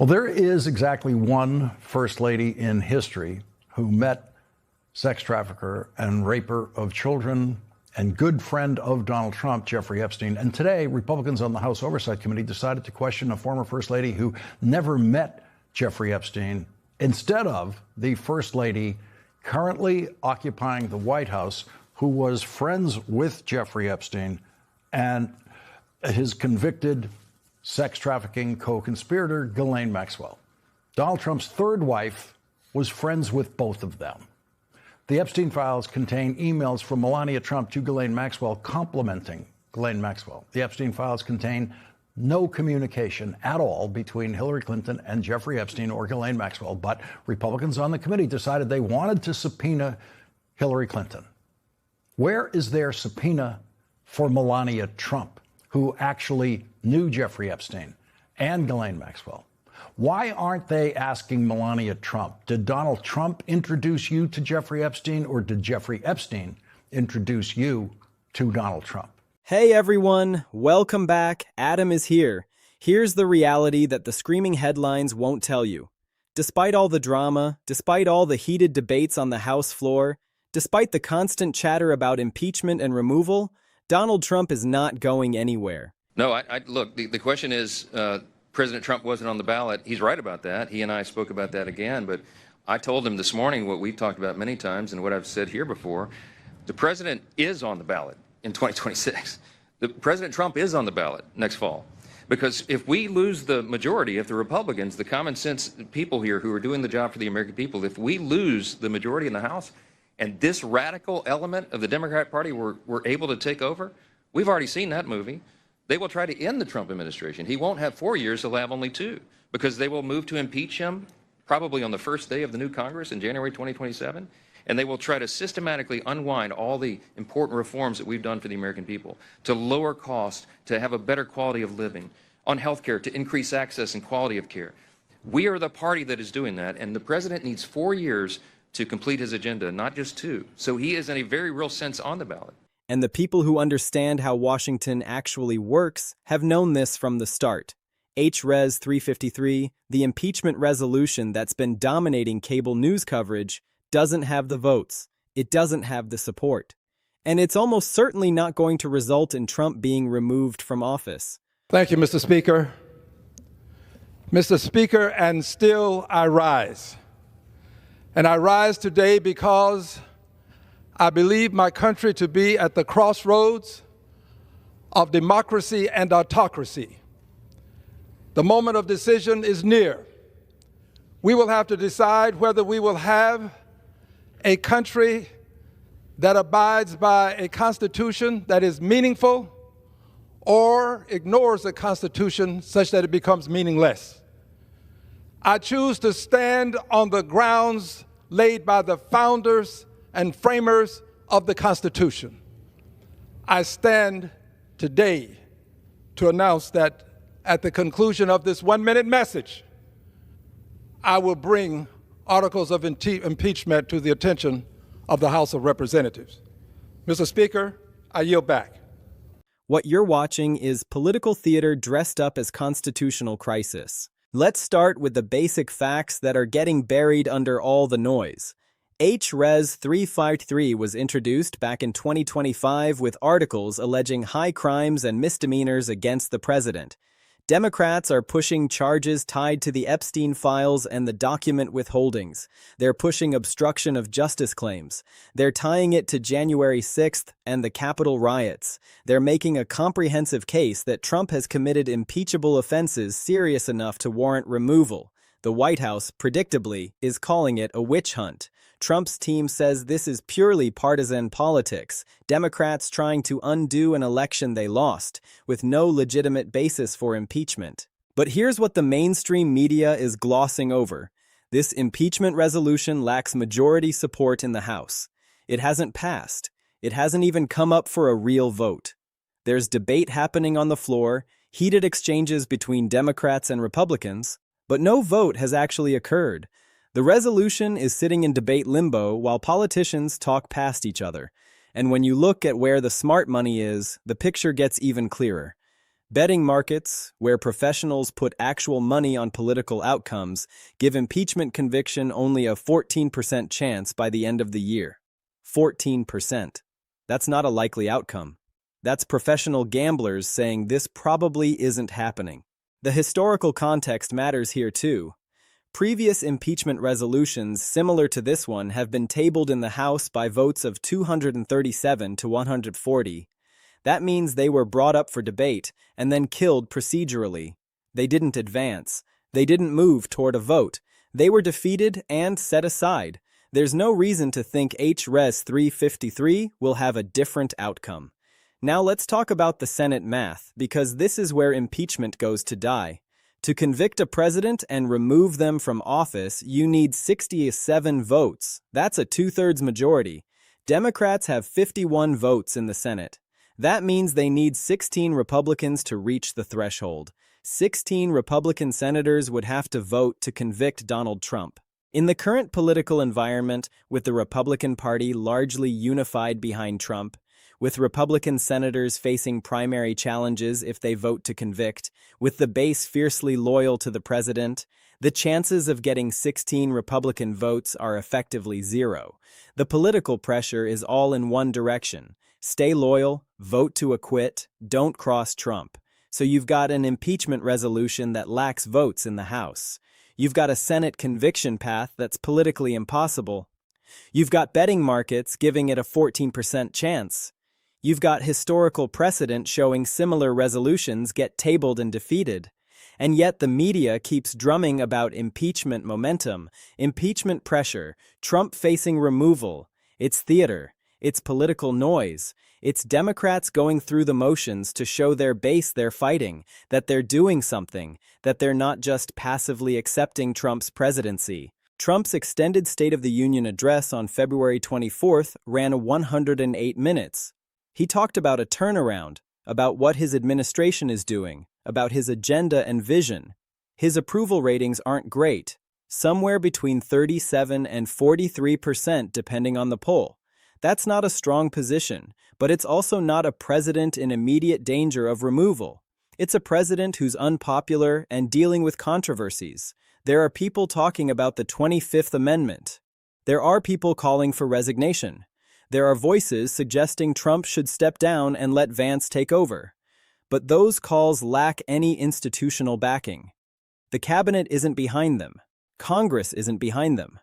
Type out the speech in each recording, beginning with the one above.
Well, there is exactly one first lady in history who met sex trafficker and raper of children and good friend of Donald Trump, Jeffrey Epstein. And today, Republicans on the House Oversight Committee decided to question a former first lady who never met Jeffrey Epstein instead of the first lady currently occupying the White House, who was friends with Jeffrey Epstein and his convicted sex trafficking co-conspirator, Ghislaine Maxwell. Donald Trump's third wife was friends with both of them. The Epstein files contain emails from Melania Trump to Ghislaine Maxwell complimenting Ghislaine Maxwell. The Epstein files contain no communication at all between Hillary Clinton and Jeffrey Epstein or Ghislaine Maxwell, but Republicans on the committee decided they wanted to subpoena Hillary Clinton. Where is their subpoena for Melania Trump, who actually knew Jeffrey Epstein and Ghislaine Maxwell? Why aren't they asking Melania Trump? Did Donald Trump introduce you to Jeffrey Epstein, or did Jeffrey Epstein introduce you to Donald Trump? Hey everyone, welcome back. Adam is here. Here's the reality that the screaming headlines won't tell you. Despite all the drama, despite all the heated debates on the House floor, despite the constant chatter about impeachment and removal, Donald Trump is not going anywhere. No, look, the question is, President Trump wasn't on the ballot. He's right about that. He and I spoke about that again, but I told him this morning what we've talked about many times and what I've said here before. The president is on the ballot in 2026. President Trump is on the ballot next fall. Because if we lose the majority, if the Republicans, the common sense people here who are doing the job for the American people, if we lose the majority in the House and this radical element of the Democrat Party were able to take over, we've already seen that movie. They will try to end the Trump administration. He won't have 4 years, he'll have only 2, because they will move to impeach him probably on the first day of the new Congress in January 2027. And they will try to systematically unwind all the important reforms that we've done for the American people, to lower costs, to have a better quality of living, on health care, to increase access and quality of care. We are the party that is doing that, and the president needs 4 years to complete his agenda, not just 2. So he is in a very real sense on the ballot. And the people who understand how Washington actually works have known this from the start. Res. 353, the impeachment resolution that's been dominating cable news coverage, doesn't have the votes. It doesn't have the support. And it's almost certainly not going to result in Trump being removed from office. Thank you, Mr. Speaker. Mr. Speaker, and still I rise. And I rise today because I believe my country to be at the crossroads of democracy and autocracy. The moment of decision is near. We will have to decide whether we will have a country that abides by a constitution that is meaningful or ignores a constitution such that it becomes meaningless. I choose to stand on the grounds laid by the founders and framers of the Constitution. I stand today to announce that at the conclusion of this 1-minute message, I will bring articles of impeachment to the attention of the House of Representatives. Mr. Speaker, I yield back. What you're watching is political theater dressed up as constitutional crisis. Let's start with the basic facts that are getting buried under all the noise. Res. 353 was introduced back in 2025 with articles alleging high crimes and misdemeanors against the president. Democrats are pushing charges tied to the Epstein files and the document withholdings. They're pushing obstruction of justice claims. They're tying it to January 6th and the Capitol riots. They're making a comprehensive case that Trump has committed impeachable offenses serious enough to warrant removal. The White House, predictably, is calling it a witch hunt. Trump's team says this is purely partisan politics, Democrats trying to undo an election they lost, with no legitimate basis for impeachment. But here's what the mainstream media is glossing over. This impeachment resolution lacks majority support in the House. It hasn't passed. It hasn't even come up for a real vote. There's debate happening on the floor, heated exchanges between Democrats and Republicans, but no vote has actually occurred. The resolution is sitting in debate limbo while politicians talk past each other. And when you look at where the smart money is, the picture gets even clearer. Betting markets, where professionals put actual money on political outcomes, give impeachment conviction only a 14% chance by the end of the year. 14%. That's not a likely outcome. That's professional gamblers saying this probably isn't happening. The historical context matters here too. Previous impeachment resolutions similar to this one have been tabled in the House by votes of 237 to 140. That means they were brought up for debate and then killed procedurally. They didn't advance. They didn't move toward a vote. They were defeated and set aside. There's no reason to think H-Res 353 will have a different outcome. Now let's talk about the Senate math, because this is where impeachment goes to die. To convict a president and remove them from office, you need 67 votes. That's a two-thirds majority. Democrats have 51 votes in the Senate. That means they need 16 Republicans to reach the threshold. 16 Republican senators would have to vote to convict Donald Trump. In the current political environment, with the Republican Party largely unified behind Trump, with Republican senators facing primary challenges if they vote to convict, with the base fiercely loyal to the president, the chances of getting 16 Republican votes are effectively zero. The political pressure is all in one direction. Stay loyal, vote to acquit, don't cross Trump. So you've got an impeachment resolution that lacks votes in the House. You've got a Senate conviction path that's politically impossible. You've got betting markets giving it a 14% chance. You've got historical precedent showing similar resolutions get tabled and defeated. And yet the media keeps drumming about impeachment momentum, impeachment pressure, Trump facing removal. It's theater. It's political noise. It's Democrats going through the motions to show their base they're fighting, that they're doing something, that they're not just passively accepting Trump's presidency. Trump's extended State of the Union address on February 24th ran 108 minutes. He talked about a turnaround, about what his administration is doing, about his agenda and vision. His approval ratings aren't great, somewhere between 37 and 43% depending on the poll. That's not a strong position, but it's also not a president in immediate danger of removal. It's a president who's unpopular and dealing with controversies. There are people talking about the 25th Amendment. There are people calling for resignation. There are voices suggesting Trump should step down and let Vance take over. But those calls lack any institutional backing. The cabinet isn't behind them. Congress isn't behind them.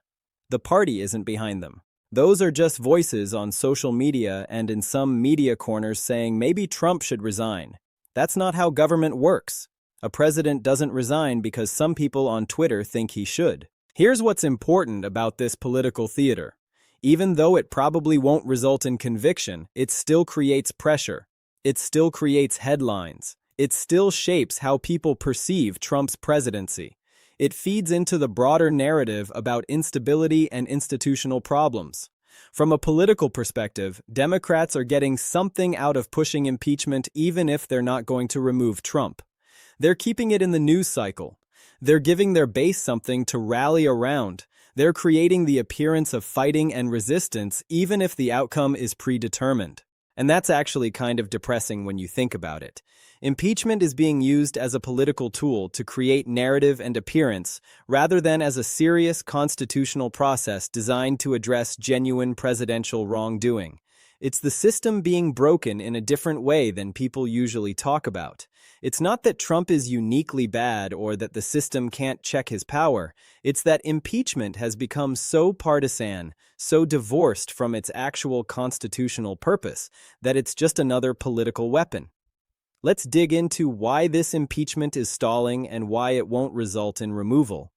The party isn't behind them. Those are just voices on social media and in some media corners saying maybe Trump should resign. That's not how government works. A president doesn't resign because some people on Twitter think he should. Here's what's important about this political theater. Even though it probably won't result in conviction, it still creates pressure. It still creates headlines. It still shapes how people perceive Trump's presidency. It feeds into the broader narrative about instability and institutional problems. From a political perspective, Democrats are getting something out of pushing impeachment even if they're not going to remove Trump. They're keeping it in the news cycle. They're giving their base something to rally around. They're creating the appearance of fighting and resistance even if the outcome is predetermined. And that's actually kind of depressing when you think about it. Impeachment is being used as a political tool to create narrative and appearance, rather than as a serious constitutional process designed to address genuine presidential wrongdoing. It's the system being broken in a different way than people usually talk about. It's not that Trump is uniquely bad or that the system can't check his power. It's that impeachment has become so partisan, so divorced from its actual constitutional purpose, that it's just another political weapon. Let's dig into why this impeachment is stalling and why it won't result in removal.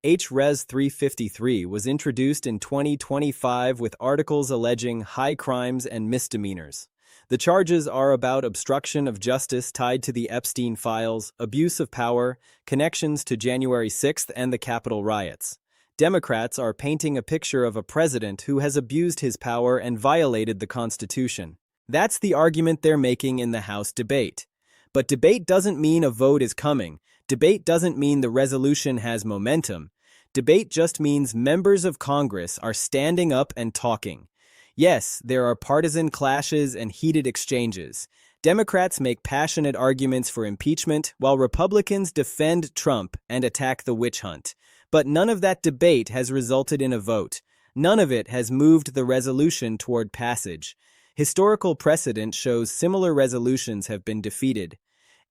H-Res 353 was introduced in 2025 with articles alleging high crimes and misdemeanors. The charges are about obstruction of justice tied to the Epstein files, abuse of power, connections to January 6th and the Capitol riots. Democrats are painting a picture of a president who has abused his power and violated the Constitution. That's the argument they're making in the House debate. But debate doesn't mean a vote is coming. Debate doesn't mean the resolution has momentum. Debate just means members of Congress are standing up and talking. Yes, there are partisan clashes and heated exchanges. Democrats make passionate arguments for impeachment, while Republicans defend Trump and attack the witch hunt. But none of that debate has resulted in a vote. None of it has moved the resolution toward passage. Historical precedent shows similar resolutions have been defeated.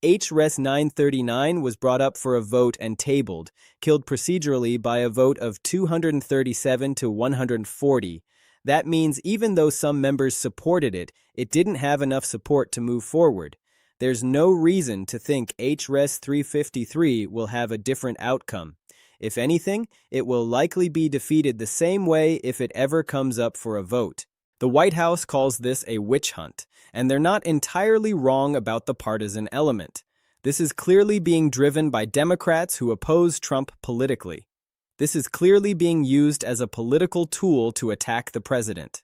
H.Res. 939 was brought up for a vote and tabled, killed procedurally by a vote of 237 to 140. That means even though some members supported it, it didn't have enough support to move forward. There's no reason to think H.Res. 353 will have a different outcome. If anything, it will likely be defeated the same way if it ever comes up for a vote. The White House calls this a witch hunt, and they're not entirely wrong about the partisan element. This is clearly being driven by Democrats who oppose Trump politically. This is clearly being used as a political tool to attack the president.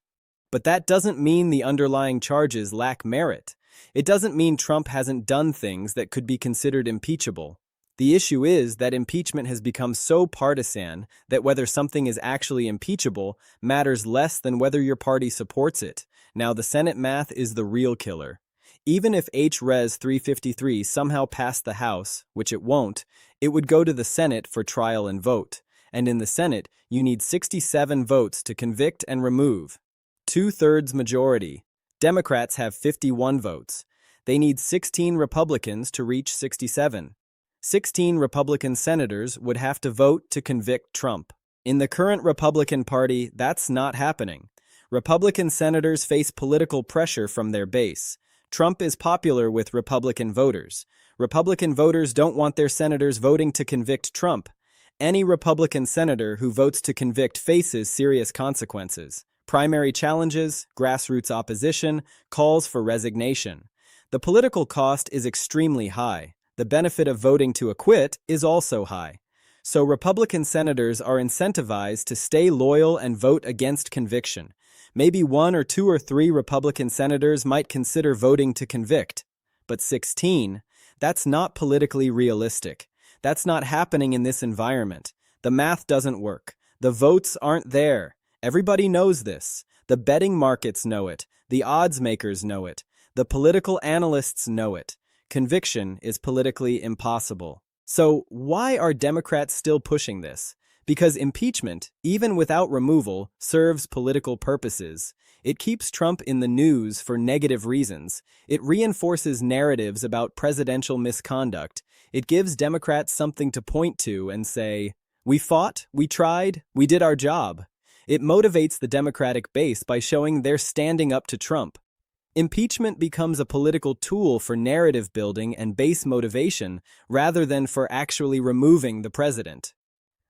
But that doesn't mean the underlying charges lack merit. It doesn't mean Trump hasn't done things that could be considered impeachable. The issue is that impeachment has become so partisan that whether something is actually impeachable matters less than whether your party supports it. Now, the Senate math is the real killer. Even if H.Res. 353 somehow passed the House, which it won't, it would go to the Senate for trial and vote. And in the Senate, you need 67 votes to convict and remove. 2/3 majority. Democrats have 51 votes. They need 16 Republicans to reach 67. 16 Republican senators would have to vote to convict Trump. In the current Republican Party, that's not happening. Republican senators face political pressure from their base. Trump is popular with Republican voters. Republican voters don't want their senators voting to convict Trump. Any Republican senator who votes to convict faces serious consequences. Primary challenges, grassroots opposition, calls for resignation. The political cost is extremely high. The benefit of voting to acquit is also high. So Republican senators are incentivized to stay loyal and vote against conviction. Maybe 1 or 2 or 3 Republican senators might consider voting to convict. But 16? That's not politically realistic. That's not happening in this environment. The math doesn't work. The votes aren't there. Everybody knows this. The betting markets know it. The odds makers know it. The political analysts know it. Conviction is politically impossible. So why are Democrats still pushing this? Because impeachment, even without removal, serves political purposes. It keeps Trump in the news for negative reasons. It reinforces narratives about presidential misconduct. It gives Democrats something to point to and say, "We fought, we tried, we did our job." It motivates the Democratic base by showing they're standing up to Trump. Impeachment becomes a political tool for narrative building and base motivation rather than for actually removing the president.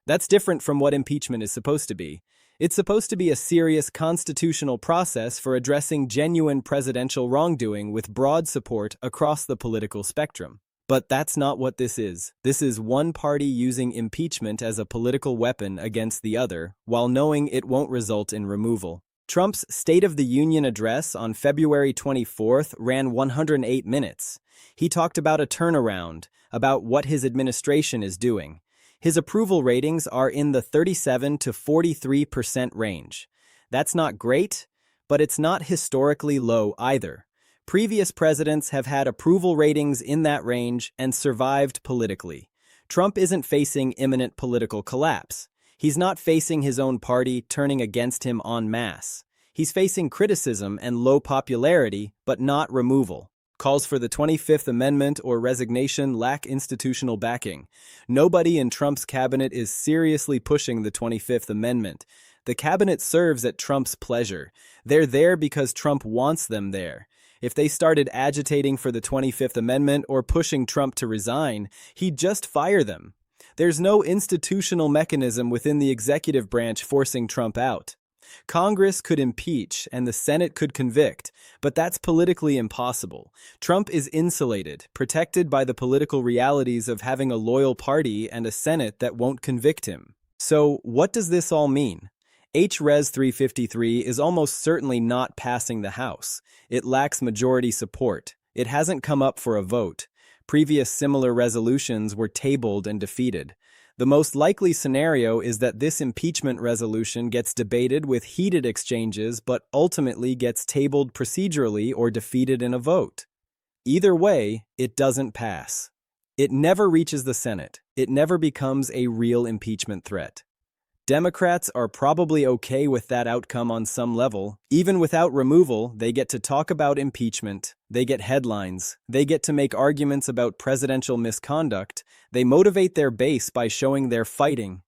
That's different from what impeachment is supposed to be. It's supposed to be a serious constitutional process for addressing genuine presidential wrongdoing with broad support across the political spectrum. But that's not what this is. This is one party using impeachment as a political weapon against the other, while knowing it won't result in removal. Trump's State of the Union address on February 24th ran 108 minutes. He talked about a turnaround, about what his administration is doing. His approval ratings are in the 37 to 43% range. That's not great, but it's not historically low either. Previous presidents have had approval ratings in that range and survived politically. Trump isn't facing imminent political collapse. He's not facing his own party turning against him en masse. He's facing criticism and low popularity, but not removal. Calls for the 25th Amendment or resignation lack institutional backing. Nobody in Trump's cabinet is seriously pushing the 25th Amendment. The cabinet serves at Trump's pleasure. They're there because Trump wants them there. If they started agitating for the 25th Amendment or pushing Trump to resign, he'd just fire them. There's no institutional mechanism within the executive branch forcing Trump out. Congress could impeach and the Senate could convict, but that's politically impossible. Trump is insulated, protected by the political realities of having a loyal party and a Senate that won't convict him. So, what does this all mean? H.Res. 353 is almost certainly not passing the House. It lacks majority support. It hasn't come up for a vote. Previous similar resolutions were tabled and defeated. The most likely scenario is that this impeachment resolution gets debated with heated exchanges but ultimately gets tabled procedurally or defeated in a vote. Either way, it doesn't pass. It never reaches the Senate. It never becomes a real impeachment threat. Democrats are probably okay with that outcome on some level. Even without removal, they get to talk about impeachment, they get headlines, they get to make arguments about presidential misconduct, they motivate their base by showing they're fighting.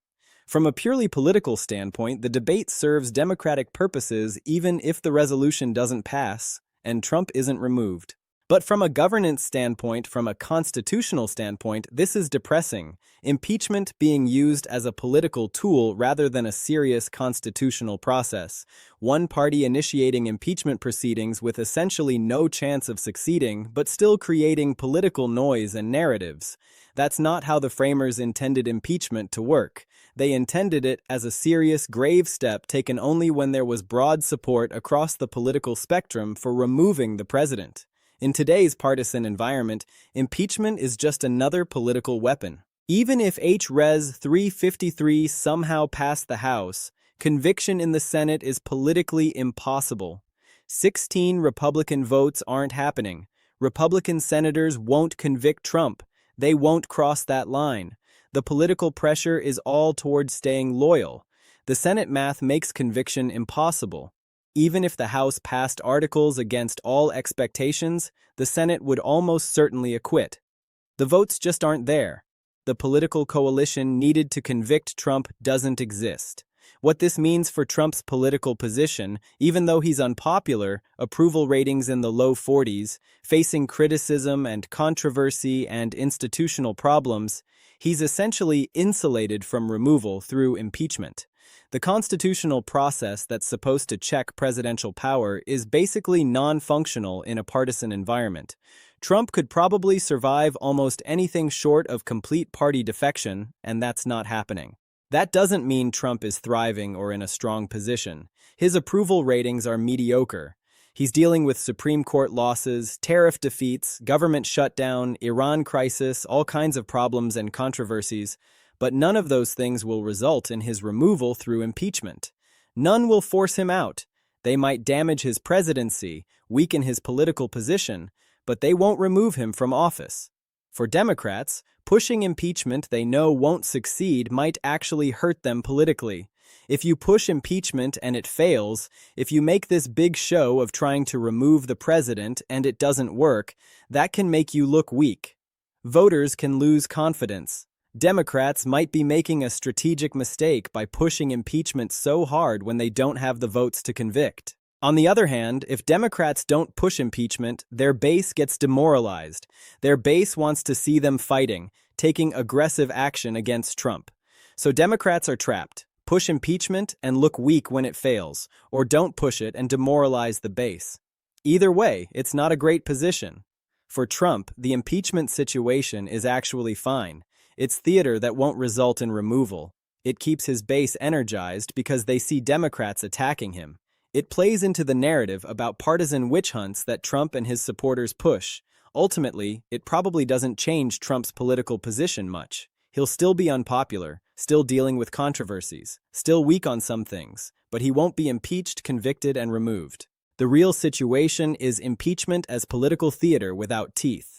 From a purely political standpoint, the debate serves Democratic purposes even if the resolution doesn't pass and Trump isn't removed. But from a governance standpoint, from a constitutional standpoint, this is depressing. Impeachment being used as a political tool rather than a serious constitutional process. One party initiating impeachment proceedings with essentially no chance of succeeding, but still creating political noise and narratives. That's not how the framers intended impeachment to work. They intended it as a serious, grave step taken only when there was broad support across the political spectrum for removing the president. In today's partisan environment, impeachment is just another political weapon. Even if H.Res. 353 somehow passed the House, conviction in the Senate is politically impossible. 16 Republican votes aren't happening. Republican senators won't convict Trump. They won't cross that line. The political pressure is all towards staying loyal. The Senate math makes conviction impossible. Even if the House passed articles against all expectations, the Senate would almost certainly acquit. The votes just aren't there. The political coalition needed to convict Trump doesn't exist. What this means for Trump's political position, even though he's unpopular, approval ratings in the low 40s, facing criticism and controversy and institutional problems, he's essentially insulated from removal through impeachment. The constitutional process that's supposed to check presidential power is basically non-functional in a partisan environment. Trump could probably survive almost anything short of complete party defection, and that's not happening. That doesn't mean Trump is thriving or in a strong position. His approval ratings are mediocre. He's dealing with Supreme Court losses, tariff defeats, government shutdown, Iran crisis, all kinds of problems and controversies. But none of those things will result in his removal through impeachment. None will force him out. They might damage his presidency, weaken his political position, but they won't remove him from office. For Democrats, pushing impeachment they know won't succeed might actually hurt them politically. If you push impeachment and it fails, if you make this big show of trying to remove the president and it doesn't work, that can make you look weak. Voters can lose confidence. Democrats might be making a strategic mistake by pushing impeachment so hard when they don't have the votes to convict. On the other hand, if Democrats don't push impeachment, their base gets demoralized. Their base wants to see them fighting, taking aggressive action against Trump. So Democrats are trapped. Push impeachment and look weak when it fails, or don't push it and demoralize the base. Either way, it's not a great position. For Trump, the impeachment situation is actually fine. It's theater that won't result in removal. It keeps his base energized because they see Democrats attacking him. It plays into the narrative about partisan witch hunts that Trump and his supporters push. Ultimately, it probably doesn't change Trump's political position much. He'll still be unpopular, still dealing with controversies, still weak on some things, but he won't be impeached, convicted, and removed. The real situation is impeachment as political theater without teeth.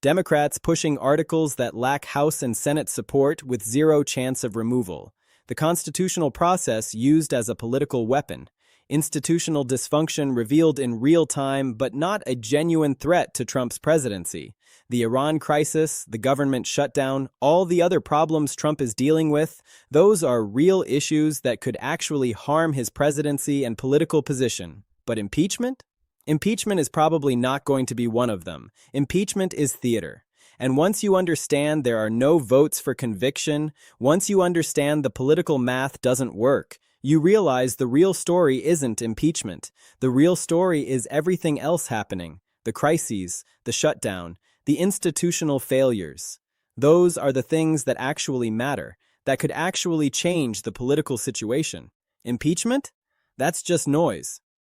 Democrats pushing articles that lack House and Senate support with zero chance of removal. The constitutional process used as a political weapon. Institutional dysfunction revealed in real time, but not a genuine threat to Trump's presidency. The Iran crisis, the government shutdown, all the other problems Trump is dealing with, those are real issues that could actually harm his presidency and political position. But impeachment? Impeachment is probably not going to be one of them. Impeachment is theater. And once you understand there are no votes for conviction, once you understand the political math doesn't work, you realize the real story isn't impeachment. The real story is everything else happening. The crises, the shutdown, the institutional failures. Those are the things that actually matter, that could actually change the political situation. Impeachment? That's just noise.